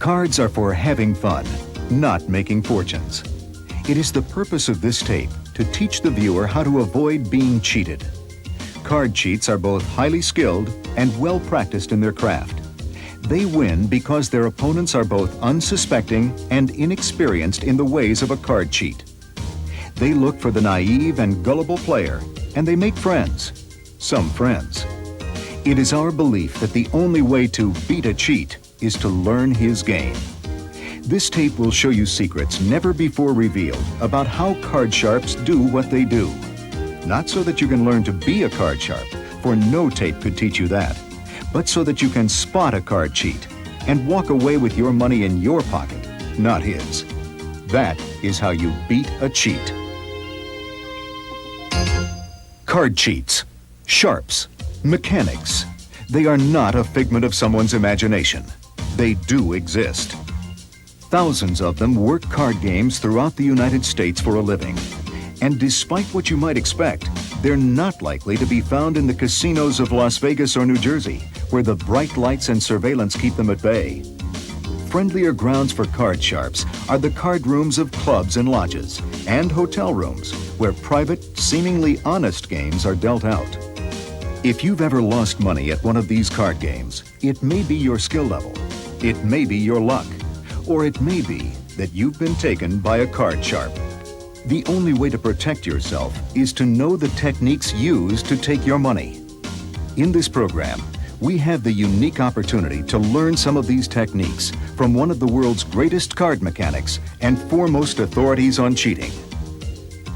Cards are for having fun, not making fortunes. It is the purpose of this tape to teach the viewer how to avoid being cheated. Card cheats are both highly skilled and well practiced in their craft. They win because their opponents are both unsuspecting and inexperienced in the ways of a card cheat. They look for the naive and gullible player, and they make friends. Some friends. It is our belief that the only way to beat a cheat is to learn his game. This tape will show you secrets never before revealed about how card sharps do what they do. Not so that you can learn to be a card sharp, for no tape could teach you that, but so that you can spot a card cheat and walk away with your money in your pocket, not his. That is how you beat a cheat. Card cheats, sharps, mechanics. They are not a figment of someone's imagination. They do exist. Thousands of them work card games throughout the United States for a living. And despite what you might expect, they're not likely to be found in the casinos of Las Vegas or New Jersey, where the bright lights and surveillance keep them at bay. Friendlier grounds for card sharps are the card rooms of clubs and lodges, and hotel rooms, where private, seemingly honest games are dealt out. If you've ever lost money at one of these card games, it may be your skill level, it may be your luck, or it may be that you've been taken by a card sharp. The only way to protect yourself is to know the techniques used to take your money. In this program, we have the unique opportunity to learn some of these techniques from one of the world's greatest card mechanics and foremost authorities on cheating.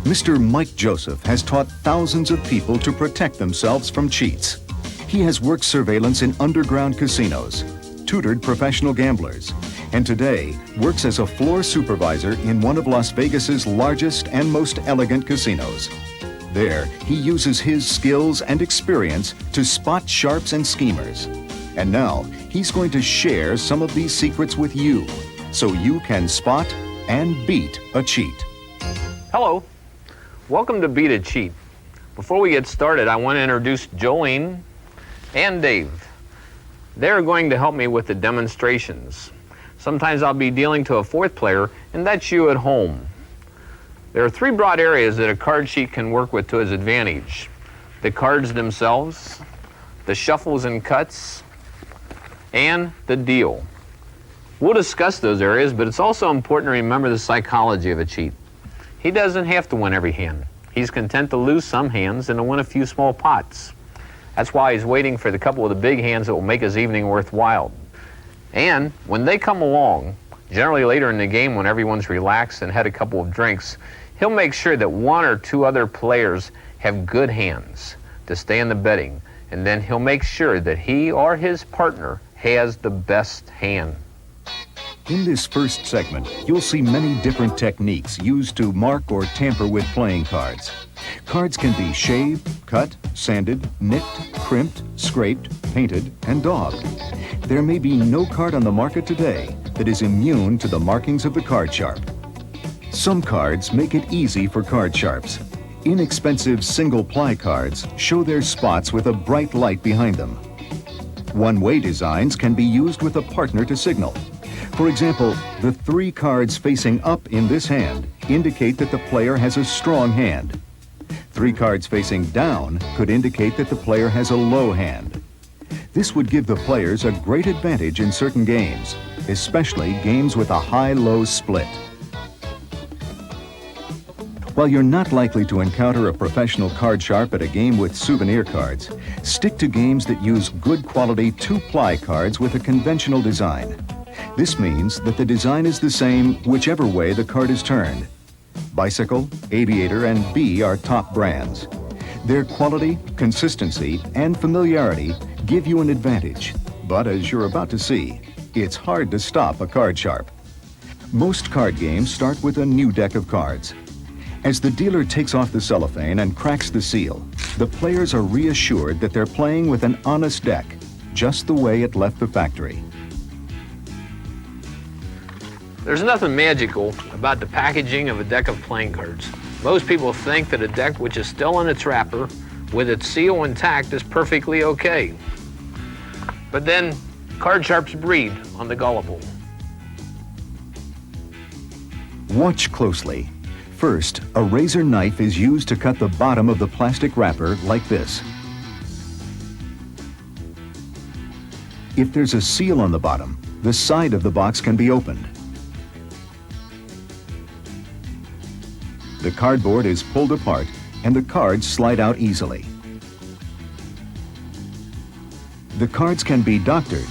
Mr. Mike Joseph has taught thousands of people to protect themselves from cheats. He has worked surveillance in underground casinos, tutored professional gamblers, and today works as a floor supervisor in one of Las Vegas's largest and most elegant casinos. There, he uses his skills and experience to spot sharps and schemers. And now, he's going to share some of these secrets with you, so you can spot and beat a cheat. Hello. Welcome to Beat a Cheat. Before we get started, I want to introduce Jolene and Dave. They're going to help me with the demonstrations. Sometimes I'll be dealing to a fourth player, and that's you at home. There are three broad areas that a card cheat can work with to his advantage: the cards themselves, the shuffles and cuts, and the deal. We'll discuss those areas, but it's also important to remember the psychology of a cheat. He doesn't have to win every hand. He's content to lose some hands and to win a few small pots. That's why he's waiting for the couple of the big hands that will make his evening worthwhile. And when they come along, generally later in the game when everyone's relaxed and had a couple of drinks, he'll make sure that one or two other players have good hands to stay in the betting, and then he'll make sure that he or his partner has the best hand. In this first segment, you'll see many different techniques used to mark or tamper with playing cards. Cards can be shaved, cut, sanded, nicked, crimped, scraped, painted, and daubed. There may be no card on the market today that is immune to the markings of the card sharp. Some cards make it easy for card sharps. Inexpensive single-ply cards show their spots with a bright light behind them. One-way designs can be used with a partner to signal. For example, the three cards facing up in this hand indicate that the player has a strong hand. Three cards facing down could indicate that the player has a low hand. This would give the players a great advantage in certain games, especially games with a high-low split. While you're not likely to encounter a professional card sharp at a game with souvenir cards, stick to games that use good quality two-ply cards with a conventional design. This means that the design is the same whichever way the card is turned. Bicycle, Aviator, and B are top brands. Their quality, consistency, and familiarity give you an advantage. But as you're about to see, it's hard to stop a card sharp. Most card games start with a new deck of cards. As the dealer takes off the cellophane and cracks the seal, the players are reassured that they're playing with an honest deck, just the way it left the factory. There's nothing magical about the packaging of a deck of playing cards. Most people think that a deck which is still in its wrapper, with its seal intact, is perfectly okay. But then, card sharps breed on the gullible. Watch closely. First, a razor knife is used to cut the bottom of the plastic wrapper like this. If there's a seal on the bottom, the side of the box can be opened. The cardboard is pulled apart and the cards slide out easily. The cards can be doctored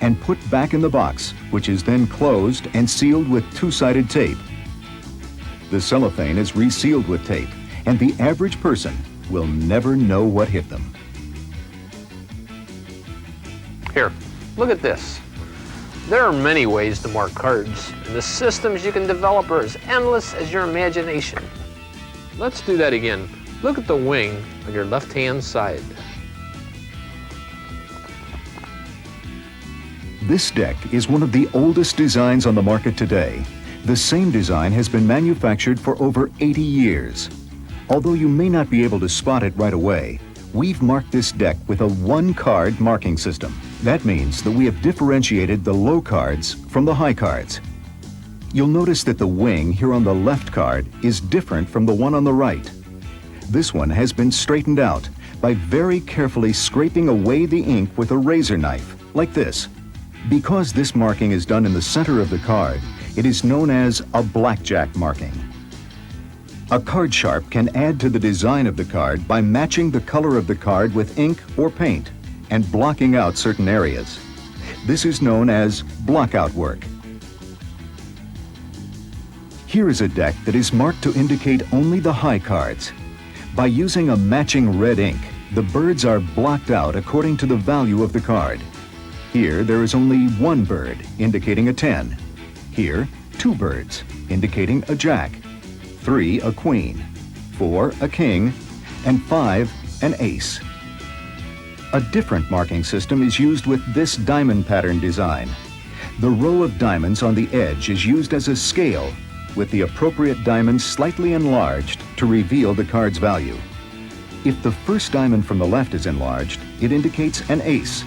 and put back in the box, which is then closed and sealed with two-sided tape. The cellophane is resealed with tape, and the average person will never know what hit them. Here, look at this. There are many ways to mark cards, and the systems you can develop are as endless as your imagination. Let's do that again. Look at the wing on your left-hand side. This deck is one of the oldest designs on the market today. The same design has been manufactured for over 80 years. Although you may not be able to spot it right away, we've marked this deck with a one-card marking system. That means that we have differentiated the low cards from the high cards. You'll notice that the wing here on the left card is different from the one on the right. This one has been straightened out by very carefully scraping away the ink with a razor knife, like this. Because this marking is done in the center of the card, it is known as a blackjack marking. A card sharp can add to the design of the card by matching the color of the card with ink or paint and blocking out certain areas. This is known as blockout work. Here is a deck that is marked to indicate only the high cards. By using a matching red ink, the birds are blocked out according to the value of the card. Here there is only one bird, indicating a 10. Here, 2 birds, indicating a jack, 3 a queen, 4 a king, and 5 an ace. A different marking system is used with this diamond pattern design. The row of diamonds on the edge is used as a scale, with the appropriate diamonds slightly enlarged to reveal the card's value. If the first diamond from the left is enlarged, it indicates an ace,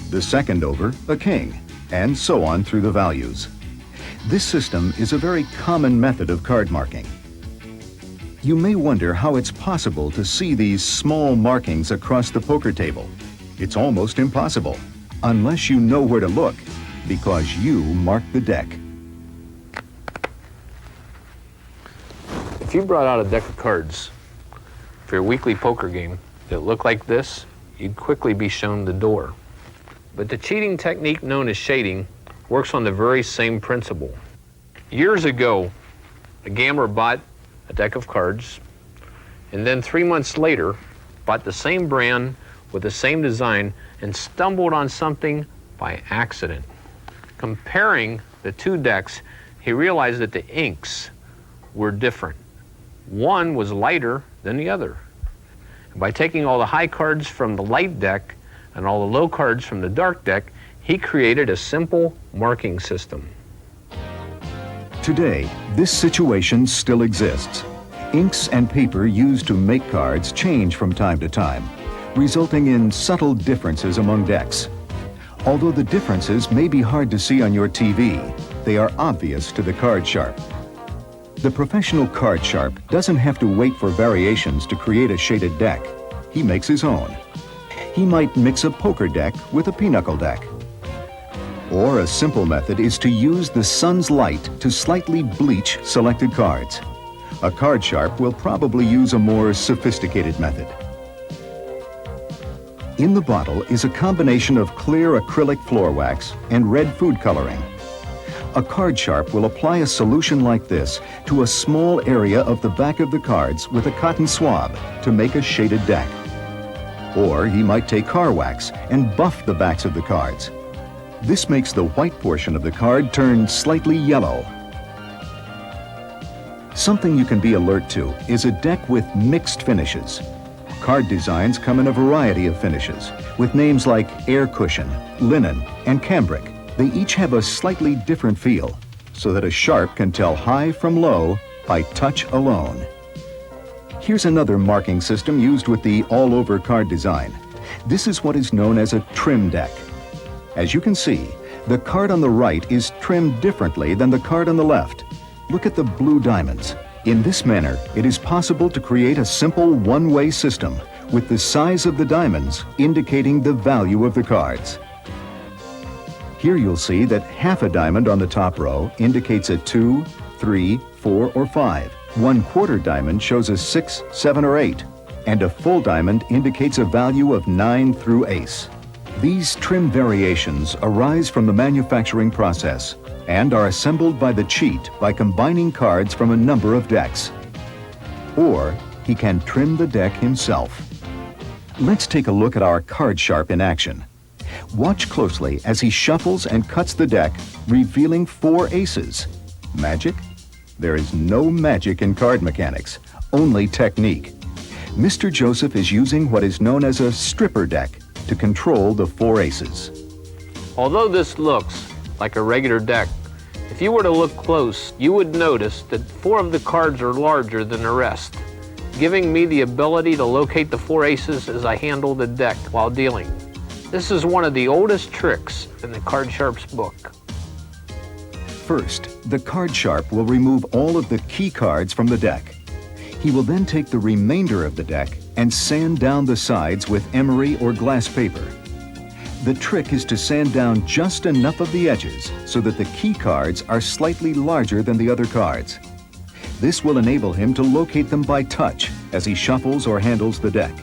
the second over a king, and so on through the values. This system is a very common method of card marking. You may wonder how it's possible to see these small markings across the poker table. It's almost impossible, unless you know where to look, because you marked the deck. If you brought out a deck of cards for your weekly poker game that looked like this, you'd quickly be shown the door. But the cheating technique known as shading works on the very same principle. Years ago, a gambler bought a deck of cards, and then 3 months later, bought the same brand with the same design and stumbled on something by accident. Comparing the 2 decks, he realized that the inks were different. One was lighter than the other. And by taking all the high cards from the light deck and all the low cards from the dark deck, he created a simple marking system. Today, this situation still exists. Inks and paper used to make cards change from time to time, resulting in subtle differences among decks. Although the differences may be hard to see on your TV, they are obvious to the card sharp. The professional card sharp doesn't have to wait for variations to create a shaded deck. He makes his own. He might mix a poker deck with a pinochle deck. Or a simple method is to use the sun's light to slightly bleach selected cards. A card sharp will probably use a more sophisticated method. In the bottle is a combination of clear acrylic floor wax and red food coloring. A card sharp will apply a solution like this to a small area of the back of the cards with a cotton swab to make a shaded deck. Or he might take car wax and buff the backs of the cards. This makes the white portion of the card turn slightly yellow. Something you can be alert to is a deck with mixed finishes. Card designs come in a variety of finishes, with names like air cushion, linen, and cambric. They each have a slightly different feel, so that a sharp can tell high from low by touch alone. Here's another marking system used with the all-over card design. This is what is known as a trim deck. As you can see, The card on the right is trimmed differently than the card on the left. Look at the blue diamonds. In this manner, it is possible to create a simple one-way system with the size of the diamonds indicating the value of the cards. Here you'll see that half a diamond on the top row indicates a 2, 3, 4, or 5. 1/4 diamond shows a 6, 7, or 8, and a full diamond indicates a value of 9 through ace. These trim variations arise from the manufacturing process and are assembled by the cheat by combining cards from a number of decks. Or he can trim the deck himself. Let's take a look at our card sharp in action. Watch closely as he shuffles and cuts the deck, revealing 4 aces. Magic? There is no magic in card mechanics, only technique. Mr. Joseph is using what is known as a stripper deck to control the 4 aces. Although this looks like a regular deck, if you were to look close, you would notice that 4 of the cards are larger than the rest, giving me the ability to locate the 4 aces as I handle the deck while dealing. This is one of the oldest tricks in the Card Sharp's book. First, the card sharp will remove all of the key cards from the deck. He will then take the remainder of the deck and sand down the sides with emery or glass paper. The trick is to sand down just enough of the edges so that the key cards are slightly larger than the other cards. This will enable him to locate them by touch as he shuffles or handles the deck.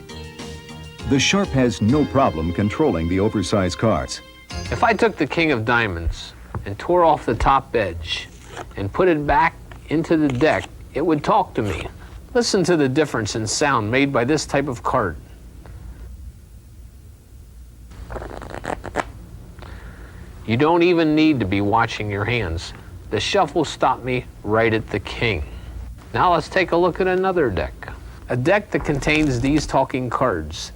The sharp has no problem controlling the oversized cards. If I took the king of diamonds and tore off the top edge and put it back into the deck, it would talk to me. Listen to the difference in sound made by this type of card. You don't even need to be watching your hands. The shuffle stopped me right at the king. Now let's take a look at another deck. A deck that contains these talking cards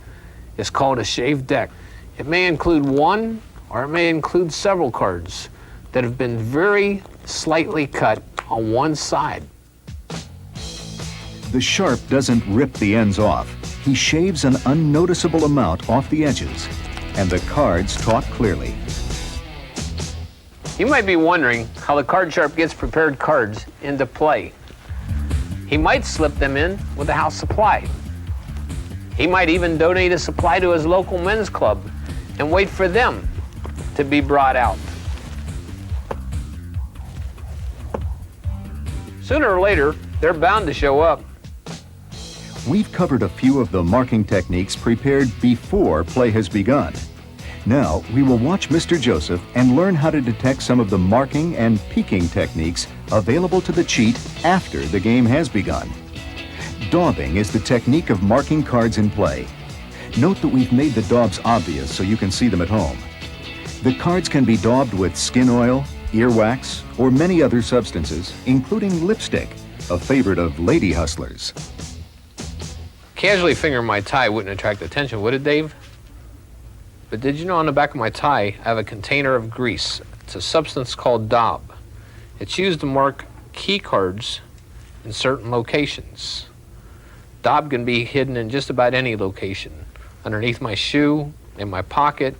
is called a shaved deck. It may include one or it may include several cards that have been very slightly cut on one side. The sharp doesn't rip the ends off. He shaves an unnoticeable amount off the edges, and the cards talk clearly. You might be wondering how the card sharp gets prepared cards into play. He might slip them in with a house supply. He might even donate a supply to his local men's club and wait for them to be brought out. Sooner or later, they're bound to show up. We've covered a few of the marking techniques prepared before play has begun. Now, we will watch Mr. Joseph and learn how to detect some of the marking and peeking techniques available to the cheat after the game has begun. Daubing is the technique of marking cards in play. Note that we've made the daubs obvious so you can see them at home. The cards can be daubed with skin oil, earwax, or many other substances, including lipstick, a favorite of lady hustlers. Casually fingering my tie wouldn't attract attention, would it, Dave? But did you know on the back of my tie, I have a container of grease. It's a substance called daub. It's used to mark key cards in certain locations. Daub can be hidden in just about any location, underneath my shoe, in my pocket,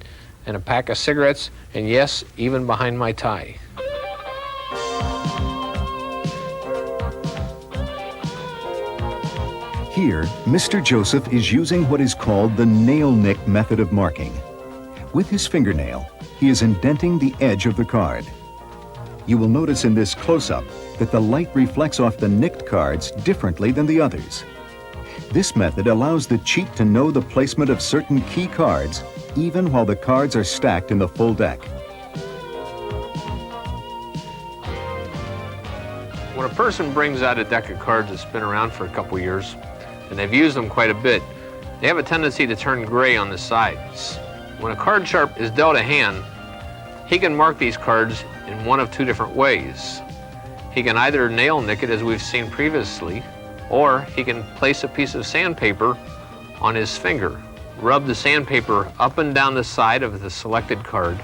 in a pack of cigarettes, and yes, even behind my tie. Here, Mr. Joseph is using what is called the nail nick method of marking. With his fingernail, he is indenting the edge of the card. You will notice in this close-up that the light reflects off the nicked cards differently than the others. This method allows the cheat to know the placement of certain key cards even while the cards are stacked in the full deck. When a person brings out a deck of cards that's been around for a couple years, and they've used them quite a bit, they have a tendency to turn gray on the sides. When a card sharp is dealt a hand, he can mark these cards in one of two different ways. He can either nail nick it as we've seen previously, or he can place a piece of sandpaper on his finger. Rub the sandpaper up and down the side of the selected card,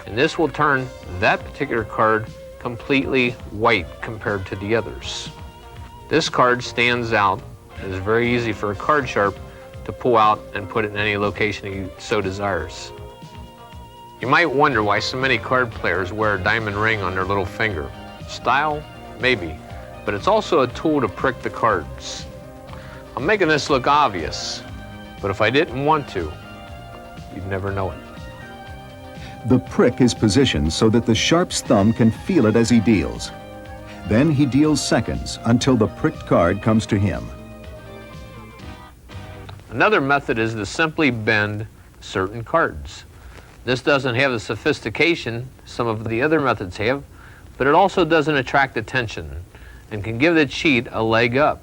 and this will turn that particular card completely white compared to the others. This card stands out. It is very easy for a card sharp to pull out and put it in any location he so desires. You might wonder why so many card players wear a diamond ring on their little finger. Style? Maybe, but it's also a tool to prick the cards. I'm making this look obvious, but if I didn't want to, you'd never know it. The prick is positioned so that the sharp's thumb can feel it as he deals. Then he deals seconds until the pricked card comes to him. Another method is to simply bend certain cards. This doesn't have the sophistication some of the other methods have, but it also doesn't attract attention and can give the cheat a leg up.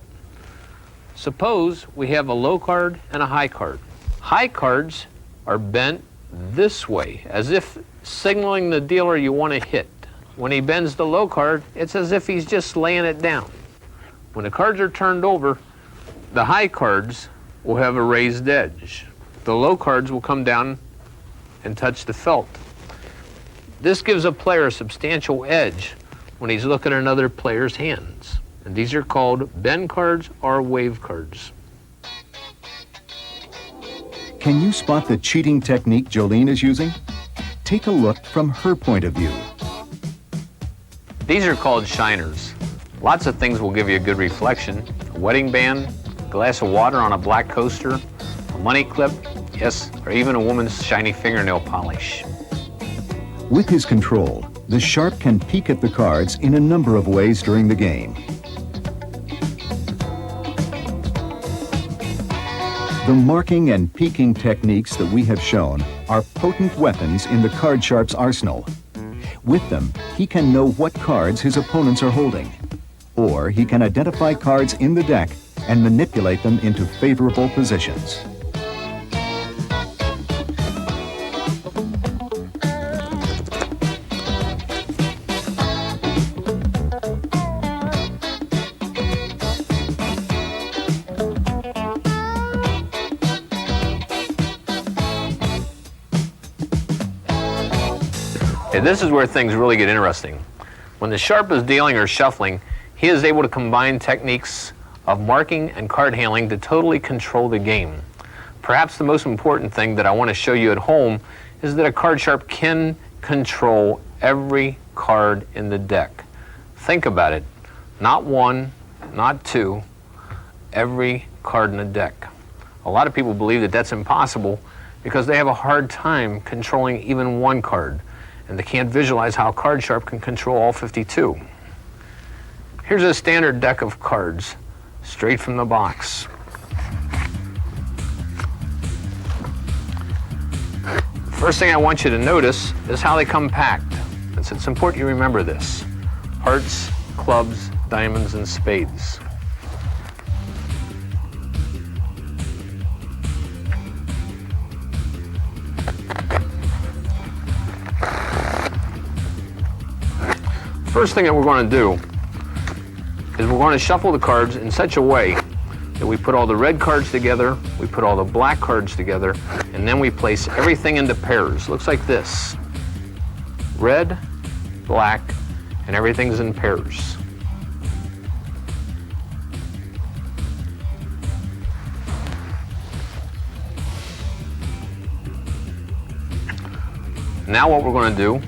Suppose we have a low card and a high card. High cards are bent this way, as if signaling the dealer you want to hit. When he bends the low card, it's as if he's just laying it down. When the cards are turned over, the high cards will have a raised edge. The low cards will come down and touch the felt. This gives a player a substantial edge when he's looking at another player's hands. And these are called bend cards or wave cards. Can you spot the cheating technique Jolene is using? Take a look from her point of view. These are called shiners. Lots of things will give you a good reflection. A wedding band, a glass of water on a black coaster, a money clip, yes, or even a woman's shiny fingernail polish. With his control, the sharp can peek at the cards in a number of ways during the game. The marking and peeking techniques that we have shown are potent weapons in the card sharp's arsenal. With them, he can know what cards his opponents are holding, or he can identify cards in the deck and manipulate them into favorable positions. Okay, this is where things really get interesting. When the sharp is dealing or shuffling, he is able to combine techniques of marking and card handling to totally control the game. Perhaps the most important thing that I want to show you at home is that a card sharp can control every card in the deck. Think about it. Not one, not two, every card in the deck. A lot of people believe that that's impossible because they have a hard time controlling even one card, and they can't visualize how a card sharp can control all 52. Here's a standard deck of cards, straight from the box. First thing I want you to notice is how they come packed. It's important you remember this. Hearts, clubs, diamonds, and spades. First thing that we're going to do is we're going to shuffle the cards in such a way that we put all the red cards together, we put all the black cards together, and then we place everything into pairs. Looks like this. Red, black, and everything's in pairs. Now what we're going to do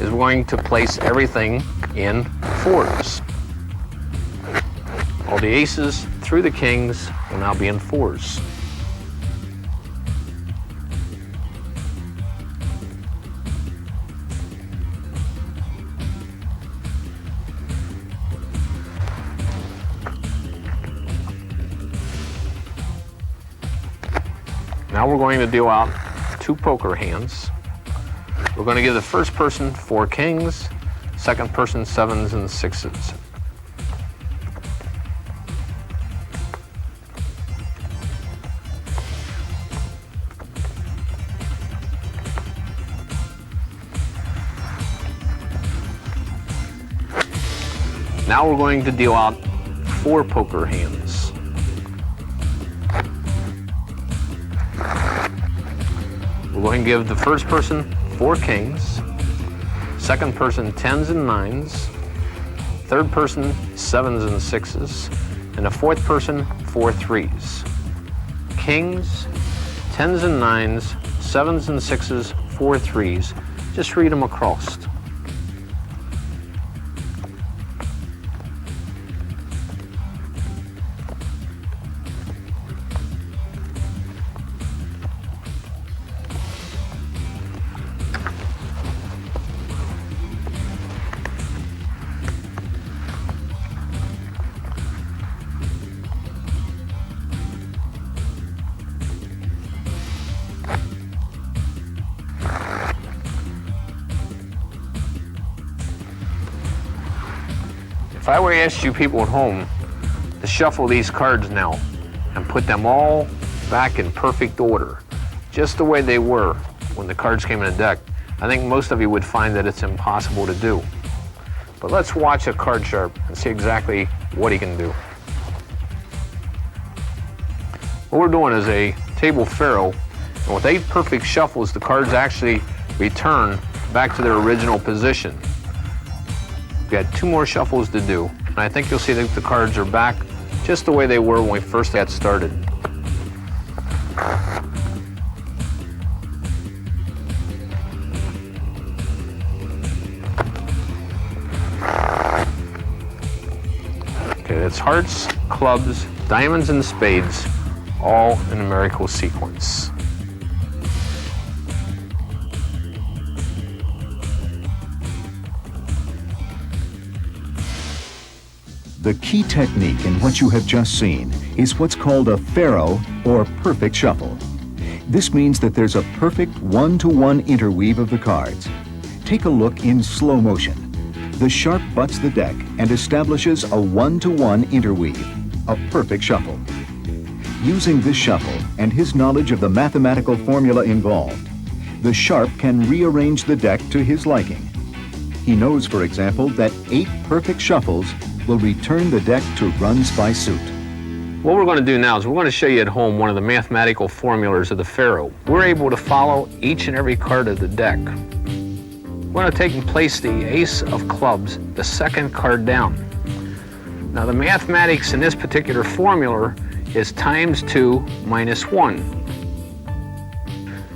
is we're going to place everything in fours. All the aces through the kings will now be in fours. Now we're going to deal out two poker hands. We're going to give the first person 4 kings, second person 7s and 6s. Now we're going to deal out 4 poker hands. We're going to give the first person 4 kings, second person 10s and 9s, third person 7s and 6s, and the fourth person 4 3s. Kings, 10s and 9s, 7s and 6s, 4 3s. Just read them across. If I were to ask you people at home to shuffle these cards now and put them all back in perfect order, just the way they were when the cards came in a deck, I think most of you would find that it's impossible to do. But let's watch a card sharp and see exactly what he can do. What we're doing is a table faro, and with 8 perfect shuffles, the cards actually return back to their original position. We've got 2 more shuffles to do, and I think you'll see that the cards are back just the way they were when we first got started. Okay, that's hearts, clubs, diamonds, and spades, all in a miracle sequence. The key technique in what you have just seen is what's called a faro or perfect shuffle. This means that there's a perfect one-to-one interweave of the cards. Take a look in slow motion. The sharp butts the deck and establishes a one-to-one interweave, a perfect shuffle. Using this shuffle and his knowledge of the mathematical formula involved, the sharp can rearrange the deck to his liking. He knows, for example, that 8 perfect shuffles will return the deck to runs by suit. What we're going to do now is we're going to show you at home one of the mathematical formulas of the faro. We're able to follow each and every card of the deck. We're going to take and place the ace of clubs, the second card down. Now the mathematics in this particular formula is times 2 minus 1.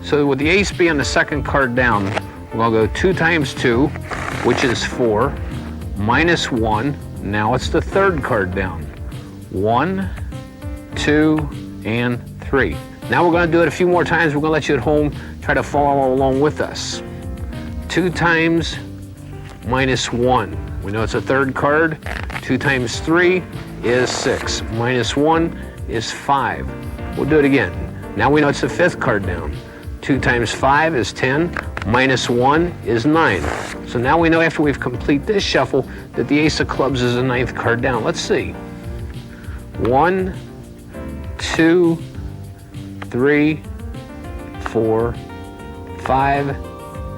So with the ace being the second card down, we're going to go 2 times 2, which is 4, minus 1. Now it's the third card down. 1, 2, and 3. Now we're going to do it a few more times. We're going to let you at home try to follow along with us. 2 times minus 1. We know it's a third card. 2 times 3 is 6. Minus 1 is 5. We'll do it again. Now we know it's the fifth card down. 2 times 5 is 10. Minus 1 is 9. So now we know after we've completed this shuffle that the ace of clubs is the 9th card down. Let's see. 1, 2, 3, 4, 5,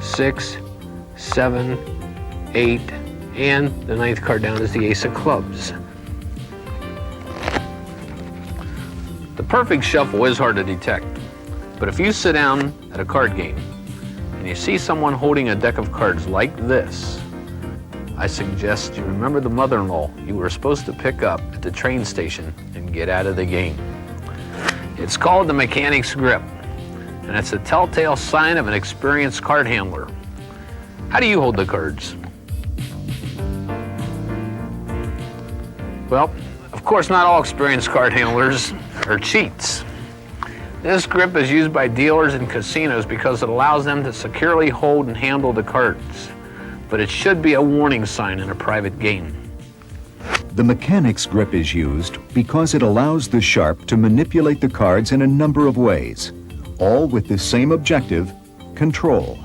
6, 7, 8, and the 9th card down is the ace of clubs. The perfect shuffle is hard to detect, but if you sit down at a card game and you see someone holding a deck of cards like this, I suggest you remember the mother-in-law you were supposed to pick up at the train station and get out of the game. It's called the mechanic's grip, and it's a telltale sign of an experienced card handler. How do you hold the cards? Well, of course, not all experienced card handlers are cheats. This grip is used by dealers and casinos because it allows them to securely hold and handle the cards. But it should be a warning sign in a private game. The mechanic's grip is used because it allows the sharp to manipulate the cards in a number of ways, all with the same objective, control.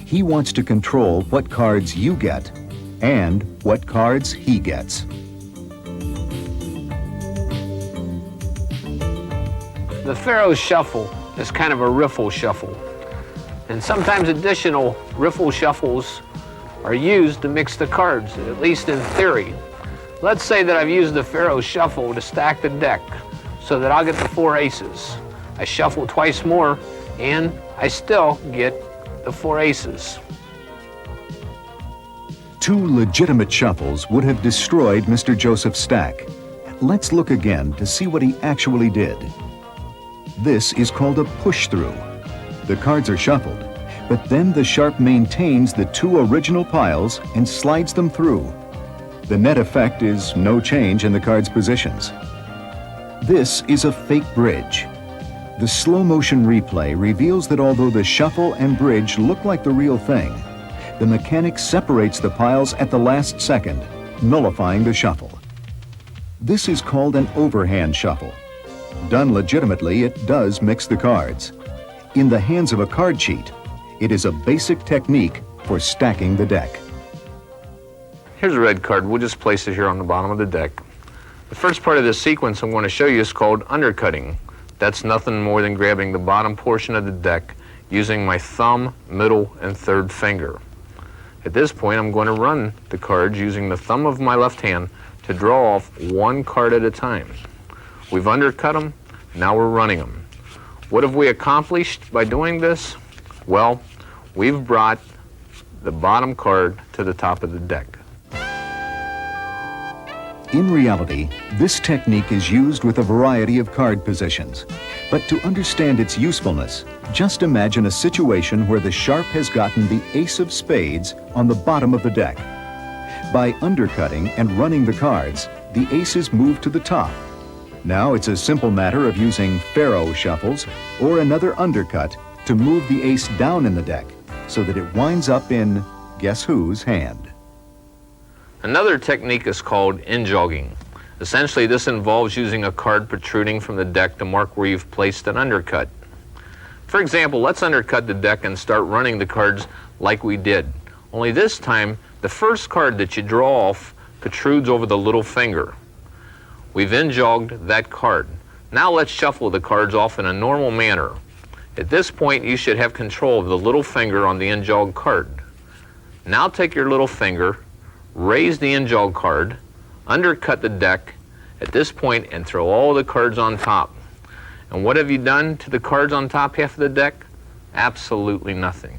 He wants to control what cards you get and what cards he gets. The faro shuffle is kind of a riffle shuffle, and sometimes additional riffle shuffles are used to mix the cards, at least in theory. Let's say that I've used the faro shuffle to stack the deck so that I'll get the 4 aces. I shuffle twice more and I still get the 4 aces. 2 legitimate shuffles would have destroyed Mr. Joseph's stack. Let's look again to see what he actually did. This is called a push-through. The cards are shuffled, But then the Sharp maintains the two original piles and slides them through. The net effect is no change in the card's positions. This is a fake bridge. The slow-motion replay reveals that although the shuffle and bridge look like the real thing, the mechanic separates the piles at the last second, nullifying the shuffle. This is called an overhand shuffle. Done legitimately, it does mix the cards. In the hands of a card cheat, it is a basic technique for stacking the deck. Here's a red card. We'll just place it here on the bottom of the deck. The first part of this sequence I'm going to show you is called undercutting. That's nothing more than grabbing the bottom portion of the deck using my thumb, middle, and third finger. At this point, I'm going to run the cards using the thumb of my left hand to draw off one card at a time. We've undercut them, now we're running them. What have we accomplished by doing this? Well, we've brought the bottom card to the top of the deck. In reality, this technique is used with a variety of card positions. But to understand its usefulness, just imagine a situation where the Sharp has gotten the ace of spades on the bottom of the deck. By undercutting and running the cards, the aces move to the top. Now it's a simple matter of using faro shuffles or another undercut to move the ace down in the deck so that it winds up in guess whose hand. Another technique is called in-jogging. Essentially, this involves using a card protruding from the deck to mark where you've placed an undercut. For example, let's undercut the deck and start running the cards like we did. Only this time, the first card that you draw off protrudes over the little finger. We've in-jogged that card. Now let's shuffle the cards off in a normal manner. At this point, you should have control of the little finger on the in-jogged card. Now take your little finger, raise the in-jog card, undercut the deck at this point, and throw all the cards on top. And what have you done to the cards on top half of the deck? Absolutely nothing.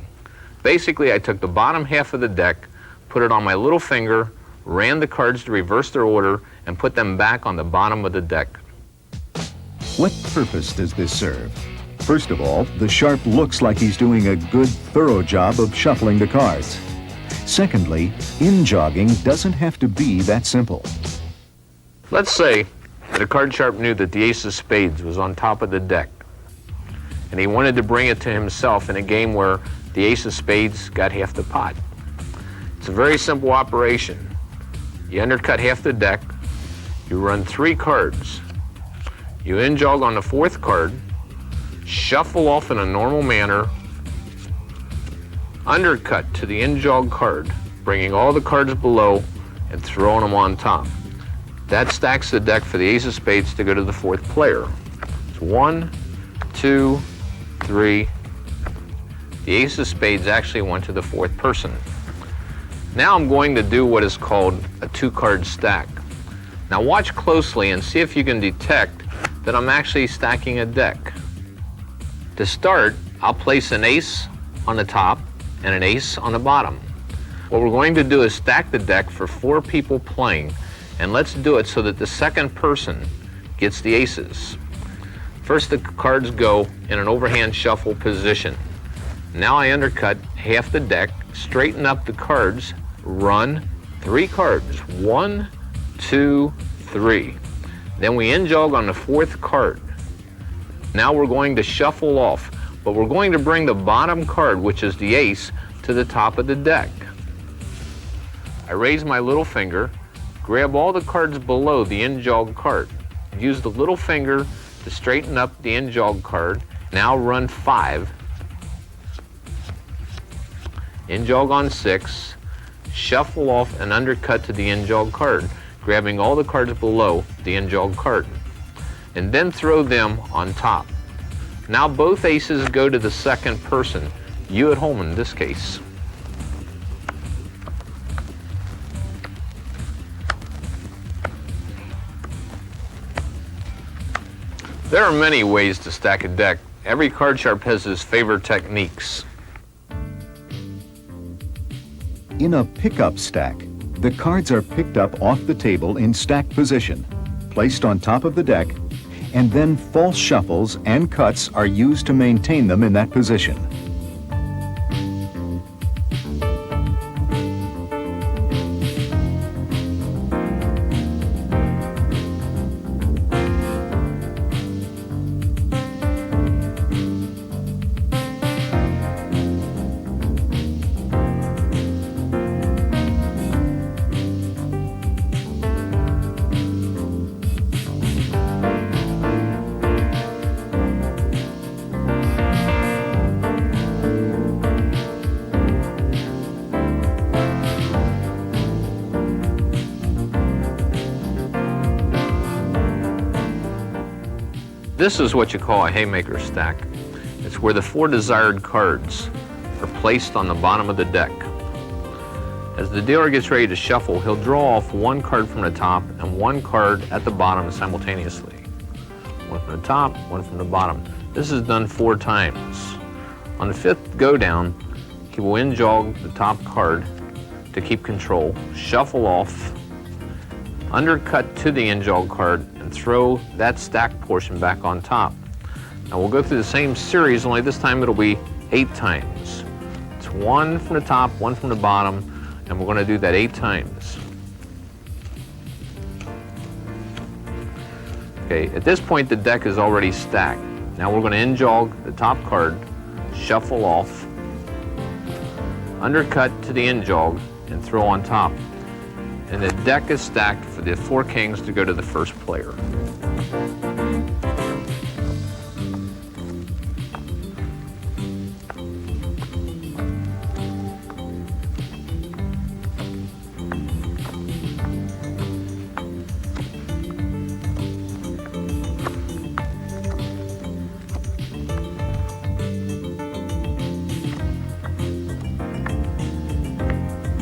Basically, I took the bottom half of the deck, put it on my little finger, ran the cards to reverse their order, and put them back on the bottom of the deck. What purpose does this serve? First of all, the Sharp looks like he's doing a good, thorough job of shuffling the cards. Secondly, in-jogging doesn't have to be that simple. Let's say that a card sharp knew that the ace of spades was on top of the deck, and he wanted to bring it to himself in a game where the ace of spades got half the pot. It's a very simple operation. You undercut half the deck, you run 3 cards, you in-jog on the 4th card, shuffle off in a normal manner, undercut to the in-jog card, bringing all the cards below and throwing them on top. That stacks the deck for the ace of spades to go to the 4th player. It's 1, 2, 3. The ace of spades actually went to the 4th person. Now I'm going to do what is called a 2-card stack. Now watch closely and see if you can detect that I'm actually stacking a deck. To start, I'll place an ace on the top and an ace on the bottom. What we're going to do is stack the deck for 4 people playing, and let's do it so that the second person gets the aces. First, the cards go in an overhand shuffle position. Now I undercut half the deck, straighten up the cards, run 3 cards, 1, 2, 3. Then we in-jog on the 4th card. Now we're going to shuffle off, but we're going to bring the bottom card, which is the ace, to the top of the deck. I raise my little finger, grab all the cards below the in-jog card. Use the little finger to straighten up the in-jog card. Now run 5. In-jog on 6. Shuffle off and undercut to the in-jog card, grabbing all the cards below the in-jog card. And then throw them on top. Now both aces go to the second person, you at home in this case. There are many ways to stack a deck. Every card sharp has his favorite techniques. In a pickup stack, the cards are picked up off the table in stacked position, placed on top of the deck, and then false shuffles and cuts are used to maintain them in that position. This is what you call a haymaker stack. It's where the 4 desired cards are placed on the bottom of the deck. As the dealer gets ready to shuffle, he'll draw off 1 card from the top and 1 card at the bottom simultaneously. 1 from the top, 1 from the bottom. This is done 4 times. On the 5th go down, he will in-jog the top card to keep control, shuffle off, undercut to the in-jog card, and throw that stacked portion back on top. Now we'll go through the same series, only this time it'll be 8 times. It's 1 from the top, 1 from the bottom, and we're going to do that 8 times. Okay, at this point the deck is already stacked. Now we're going to in-jog the top card, shuffle off, undercut to the in-jog, and throw on top. And the deck is stacked for the 4 kings to go to the first player.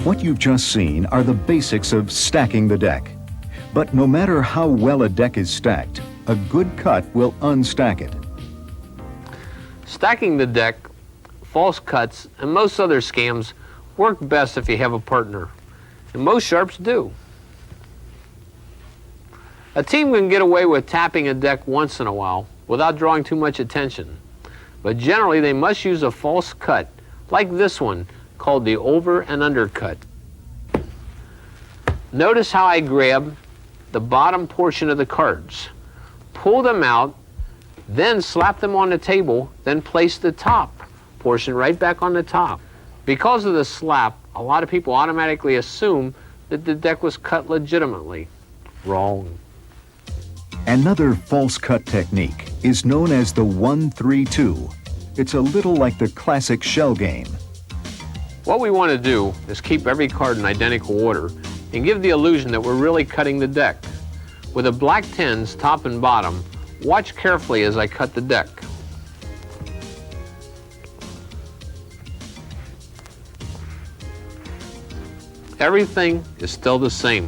What you've just seen are the basics of stacking the deck. But no matter how well a deck is stacked, a good cut will unstack it. Stacking the deck, false cuts, and most other scams work best if you have a partner, and most sharps do. A team can get away with tapping a deck once in a while without drawing too much attention, but generally they must use a false cut, like this one, called the over and undercut. Notice how I grab the bottom portion of the cards, pull them out, then slap them on the table, then place the top portion right back on the top. Because of the slap, a lot of people automatically assume that the deck was cut legitimately. Wrong. Another false cut technique is known as the 1-3-2. It's a little like the classic shell game. What we want to do is keep every card in identical order and give the illusion that we're really cutting the deck. With the black 10s, top and bottom, watch carefully as I cut the deck. Everything is still the same.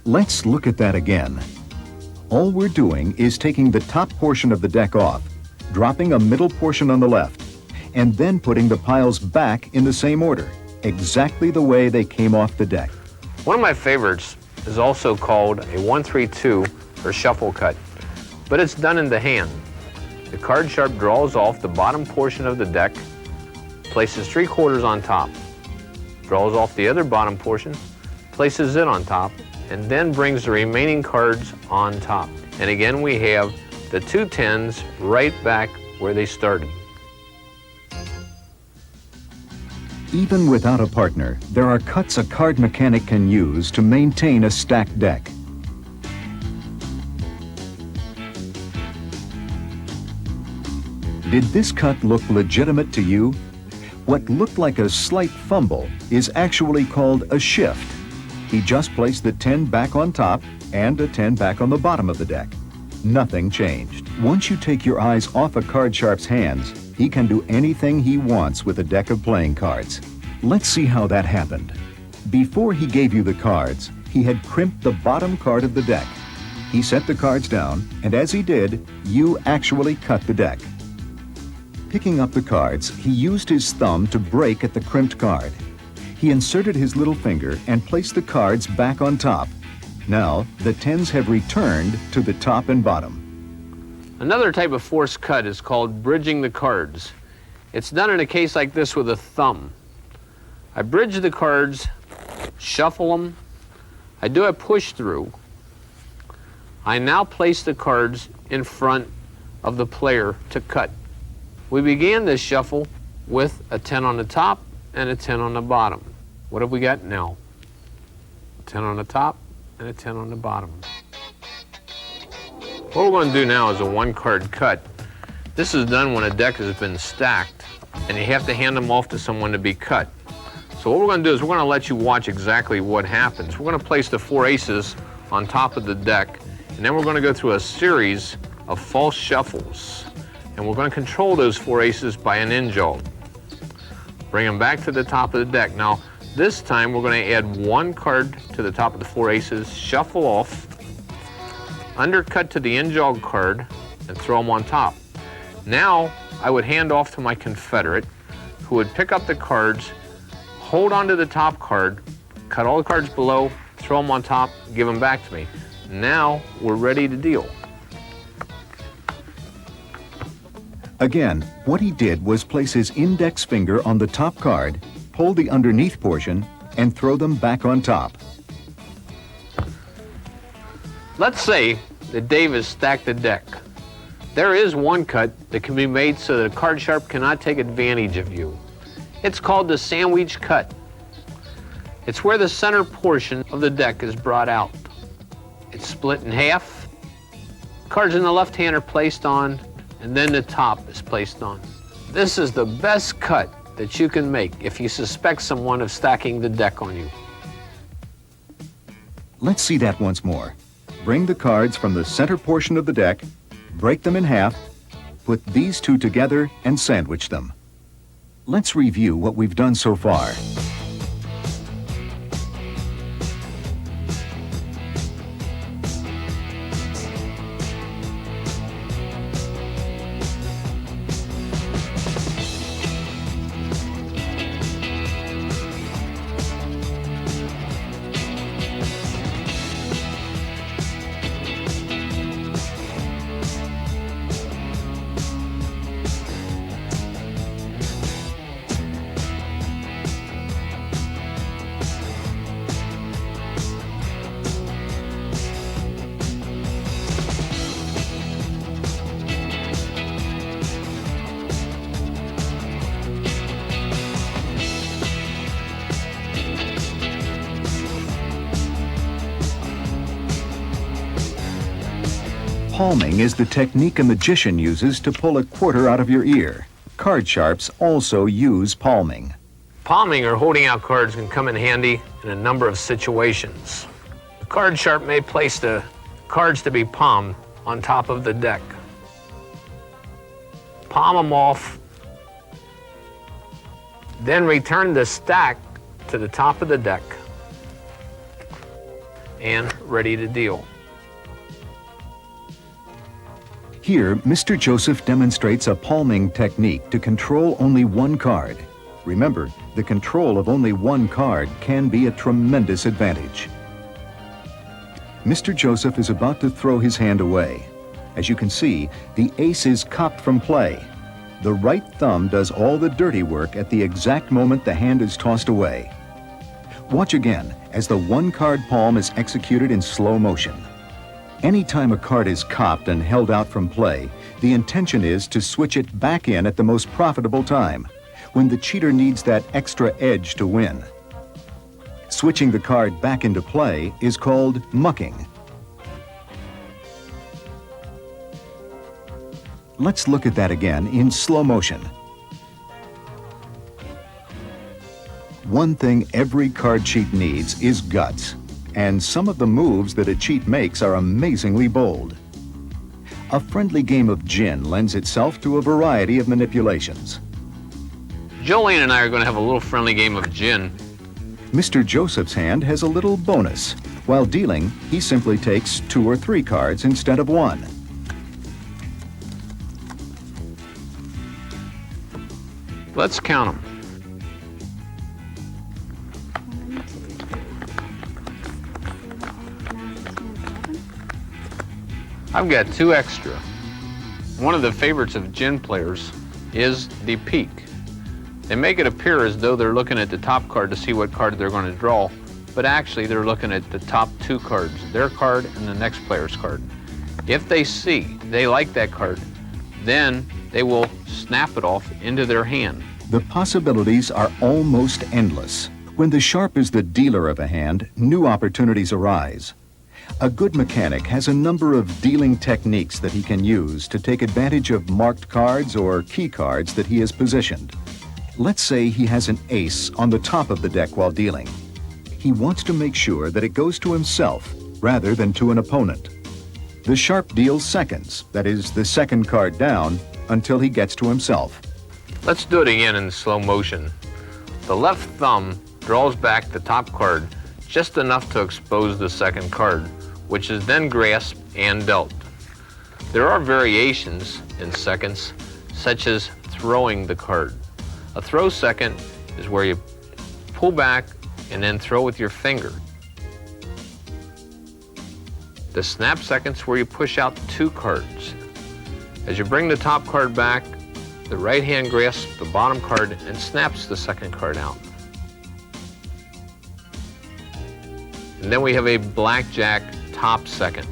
Let's look at that again. All we're doing is taking the top portion of the deck off, dropping a middle portion on the left, and then putting the piles back in the same order, exactly the way they came off the deck. One of my favorites is also called a 1-3-2 or shuffle cut, but it's done in the hand. The card sharp draws off the bottom portion of the deck, places 3/4 on top, draws off the other bottom portion, places it on top, and then brings the remaining cards on top. And again we have the 2 10s right back where they started. Even without a partner, there are cuts a card mechanic can use to maintain a stacked deck. Did this cut look legitimate to you? What looked like a slight fumble is actually called a shift. He just placed the 10 back on top and a 10 back on the bottom of the deck. Nothing changed. Once you take your eyes off a card sharp's hands, he can do anything he wants with a deck of playing cards. Let's see how that happened. Before he gave you the cards, he had crimped the bottom card of the deck. He set the cards down, and as he did, you actually cut the deck. Picking up the cards, he used his thumb to break at the crimped card. He inserted his little finger and placed the cards back on top. Now, the 10s have returned to the top and bottom. Another type of force cut is called bridging the cards. It's done in a case like this with a thumb. I bridge the cards, shuffle them, I do a push through. I now place the cards in front of the player to cut. We began this shuffle with a 10 on the top and a 10 on the bottom. What have we got now? A 10 on the top and a 10 on the bottom. What we're going to do now is a 1-card cut. This is done when a deck has been stacked and you have to hand them off to someone to be cut. So what we're going to do is we're going to let you watch exactly what happens. We're going to place the 4 aces on top of the deck, and then we're going to go through a series of false shuffles. And we're going to control those 4 aces by an in-jog. Bring them back to the top of the deck. Now, this time we're going to add 1 card to the top of the 4 aces, shuffle off, undercut to the in-jog card, and throw them on top. Now, I would hand off to my confederate, who would pick up the cards, hold onto the top card, cut all the cards below, throw them on top, give them back to me. Now, we're ready to deal. Again, what he did was place his index finger on the top card, pull the underneath portion, and throw them back on top. Let's say that Dave has stacked the deck. There is one cut that can be made so that a card sharp cannot take advantage of you. It's called the sandwich cut. It's where the center portion of the deck is brought out. It's split in half. Cards in the left hand are placed on, and then the top is placed on. This is the best cut that you can make if you suspect someone of stacking the deck on you. Let's see that once more. Bring the cards from the center portion of the deck, break them in half, put these 2 together, and sandwich them. Let's review what we've done so far. Palming is the technique a magician uses to pull a quarter out of your ear. Card sharps also use palming. Palming or holding out cards can come in handy in a number of situations. The card sharp may place the cards to be palmed on top of the deck. Palm them off, then return the stack to the top of the deck and ready to deal. Here, Mr. Joseph demonstrates a palming technique to control only 1 card. Remember, the control of only 1 card can be a tremendous advantage. Mr. Joseph is about to throw his hand away. As you can see, the ace is cocked from play. The right thumb does all the dirty work at the exact moment the hand is tossed away. Watch again as the 1-card palm is executed in slow motion. Anytime a card is copped and held out from play, the intention is to switch it back in at the most profitable time, when the cheater needs that extra edge to win. Switching the card back into play is called mucking. Let's look at that again in slow motion. One thing every card cheat needs is guts. And some of the moves that a cheat makes are amazingly bold. A friendly game of gin lends itself to a variety of manipulations. Jolene and I are going to have a little friendly game of gin. Mr. Joseph's hand has a little bonus. While dealing, he simply takes 2 or 3 cards instead of 1. Let's count them. I've got 2 extra. One of the favorites of gin players is the peek. They make it appear as though they're looking at the top card to see what card they're going to draw, but actually they're looking at the top 2 cards, their card and the next player's card. If they see they like that card, then they will snap it off into their hand. The possibilities are almost endless. When the sharp is the dealer of a hand, new opportunities arise. A good mechanic has a number of dealing techniques that he can use to take advantage of marked cards or key cards that he has positioned. Let's say he has an ace on the top of the deck while dealing. He wants to make sure that it goes to himself rather than to an opponent. The sharp deals seconds, that is, the second card down, until he gets to himself. Let's do it again in slow motion. The left thumb draws back the top card just enough to expose the second card, which is then grasped and dealt. There are variations in seconds, such as throwing the card. A throw second is where you pull back and then throw with your finger. The snap second's where you push out two cards. As you bring the top card back, the right hand grasps the bottom card and snaps the second card out. And then we have a blackjack top second,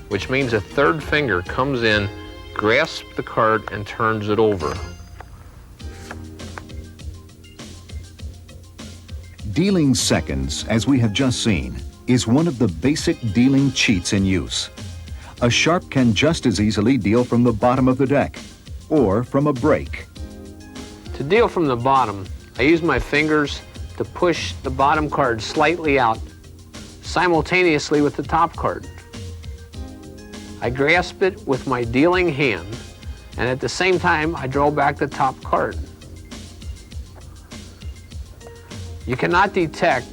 which means a third finger comes in, grasps the card, and turns it over. Dealing seconds, as we have just seen, is one of the basic dealing cheats in use. A sharp can just as easily deal from the bottom of the deck, or from a break. To deal from the bottom, I use my fingers to push the bottom card slightly out, simultaneously with the top card. I grasp it with my dealing hand, and at the same time, I draw back the top card. You cannot detect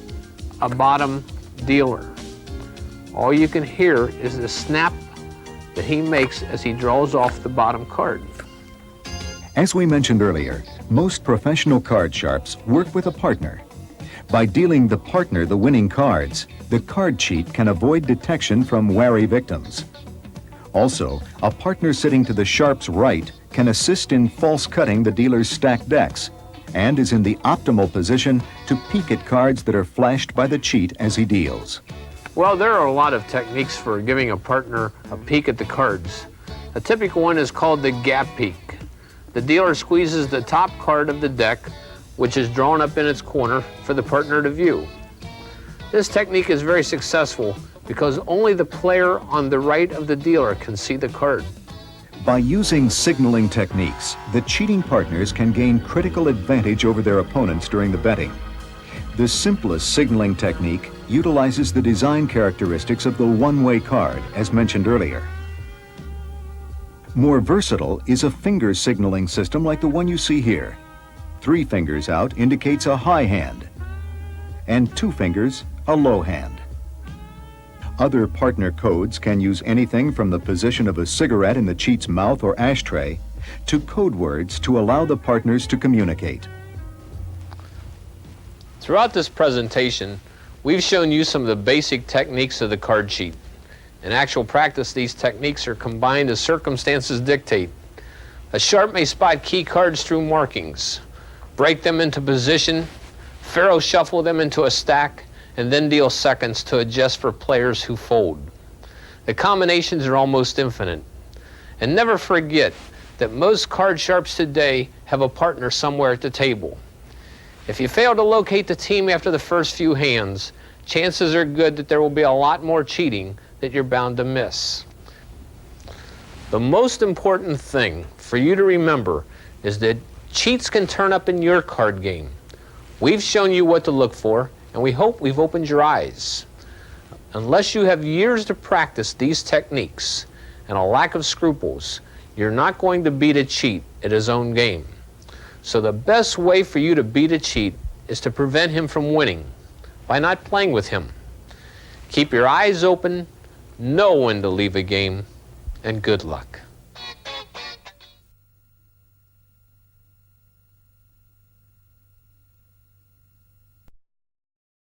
a bottom dealer. All you can hear is the snap that he makes as he draws off the bottom card. As we mentioned earlier, most professional card sharps work with a partner. By dealing the partner the winning cards, the card cheat can avoid detection from wary victims. Also, a partner sitting to the sharp's right can assist in false cutting the dealer's stacked decks, and is in the optimal position to peek at cards that are flashed by the cheat as he deals. Well, there are a lot of techniques for giving a partner a peek at the cards. A typical one is called the gap peek. The dealer squeezes the top card of the deck, which is drawn up in its corner, for the partner to view. This technique is very successful because only the player on the right of the dealer can see the card. By using signaling techniques, the cheating partners can gain critical advantage over their opponents during the betting. The simplest signaling technique utilizes the design characteristics of the one-way card, as mentioned earlier. More versatile is a finger signaling system like the one you see here. 3 fingers out indicates a high hand, and 2 fingers, a low hand. Other partner codes can use anything from the position of a cigarette in the cheat's mouth or ashtray to code words to allow the partners to communicate. Throughout this presentation, we've shown you some of the basic techniques of the card cheat. In actual practice, these techniques are combined as circumstances dictate. A sharp may spot key cards through markings, break them into position, faro shuffle them into a stack, and then deal seconds to adjust for players who fold. The combinations are almost infinite. And never forget that most card sharps today have a partner somewhere at the table. If you fail to locate the team after the first few hands, chances are good that there will be a lot more cheating that you're bound to miss. The most important thing for you to remember is that cheats can turn up in your card game. We've shown you what to look for, and we hope we've opened your eyes. Unless you have years to practice these techniques and a lack of scruples, you're not going to beat a cheat at his own game. So the best way for you to beat a cheat is to prevent him from winning by not playing with him. Keep your eyes open, know when to leave a game, and good luck.